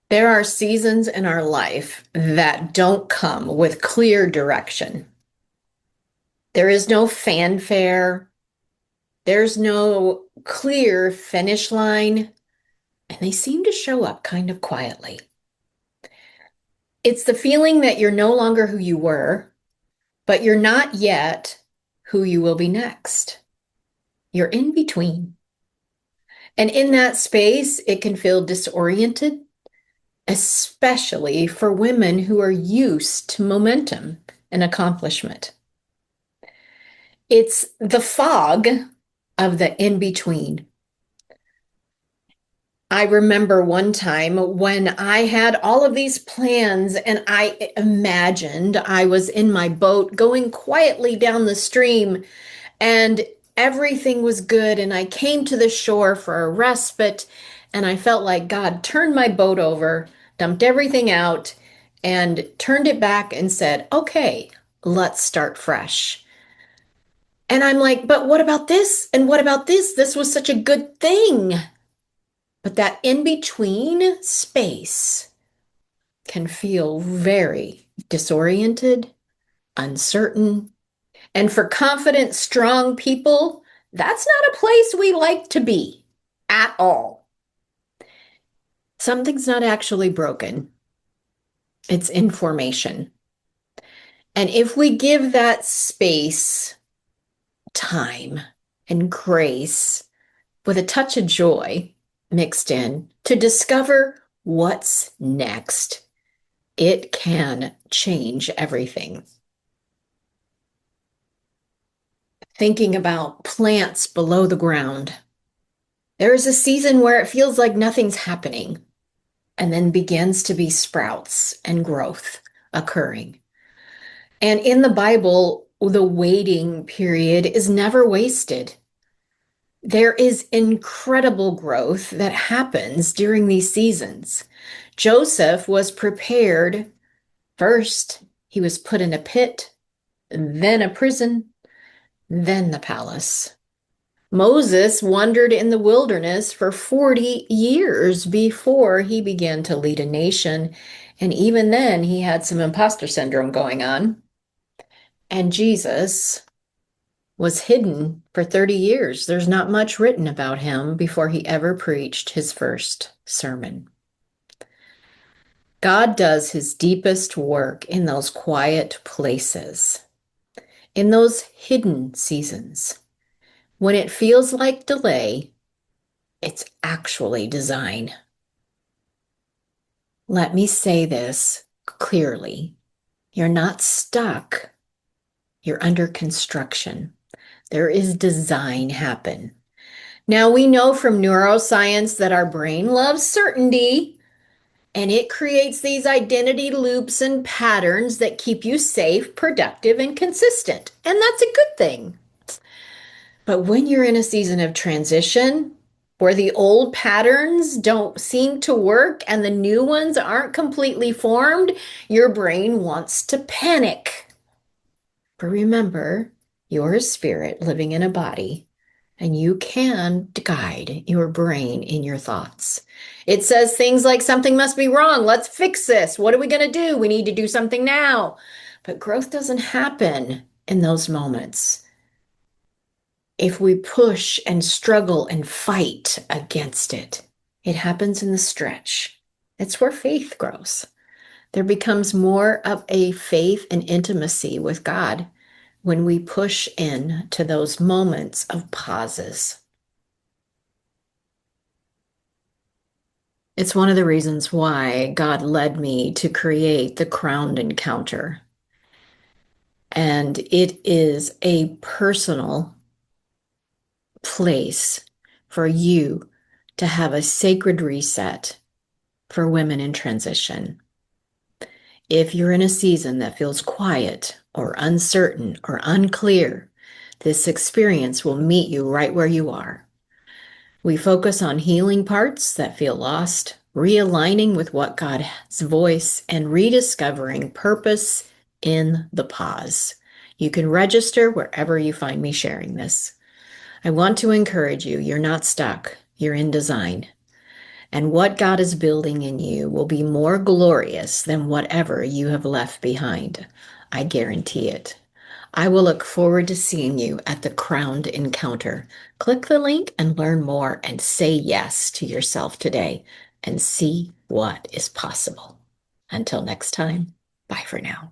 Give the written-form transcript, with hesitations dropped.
There are seasons in our life that don't come with clear direction. There is no fanfare. There's no clear finish line, and they seem to show up kind of quietly. It's the feeling that you're no longer who you were, but you're not yet who you will be next. You're in between. And in that space, it can feel disoriented, especially for women who are used to momentum and accomplishment. It's the fog of the in between. I remember one time when I had all of these plans and I imagined I was in my boat going quietly down the stream and everything was good. And I came to the shore for a respite and I felt like God turned my boat over, dumped everything out, and turned it back and said, okay, let's start fresh. And I'm like, but what about this? And what about this? This was such a good thing. But that in between space can feel very disoriented, uncertain. And for confident, strong people, that's not a place we like to be at all. Something's not actually broken, it's information. And if we give that space, time, and grace with a touch of joy mixed in to discover what's next, it can change everything. Thinking about plants below the ground, there is a season where it feels like nothing's happening and then begins to be sprouts and growth occurring. And in the Bible, the waiting period is never wasted. There is incredible growth that happens during these seasons. Joseph was prepared. First, he was put in a pit, then a prison, then the palace. Moses wandered in the wilderness for 40 years before he began to lead a nation. And even then, he had some imposter syndrome going on. And Jesus was hidden for 30 years. There's not much written about him before he ever preached his first sermon. God does his deepest work in those quiet places, in those hidden seasons. When it feels like delay, it's actually design. Let me say this clearly. You're not stuck. You're under construction. There is design happen. Now, we know from neuroscience that our brain loves certainty, and it creates these identity loops and patterns that keep you safe, productive, and consistent. And that's a good thing. But when you're in a season of transition where the old patterns don't seem to work and the new ones aren't completely formed, your brain wants to panic. But remember, you're a spirit living in a body, and you can guide your brain in your thoughts. It says things like something must be wrong. Let's fix this. What are we going to do? We need to do something now. But growth doesn't happen in those moments. If we push and struggle and fight against it, it happens in the stretch. It's where faith grows. There becomes more of a faith and intimacy with God when we push in to those moments of pauses. It's one of the reasons why God led me to create the Crowned Encounter. And it is a personal place for you to have a sacred reset for women in transition. If you're in a season that feels quiet or uncertain or unclear, this experience will meet you right where you are. We focus on healing parts that feel lost, realigning with what God's voice, and rediscovering purpose in the pause. You can register wherever you find me sharing this. I want to encourage you, you're not stuck, you're in design. And what God is building in you will be more glorious than whatever you have left behind. I guarantee it. I will look forward to seeing you at the Crowned Encounter. Click the link and learn more and say yes to yourself today and see what is possible. Until next time, bye for now.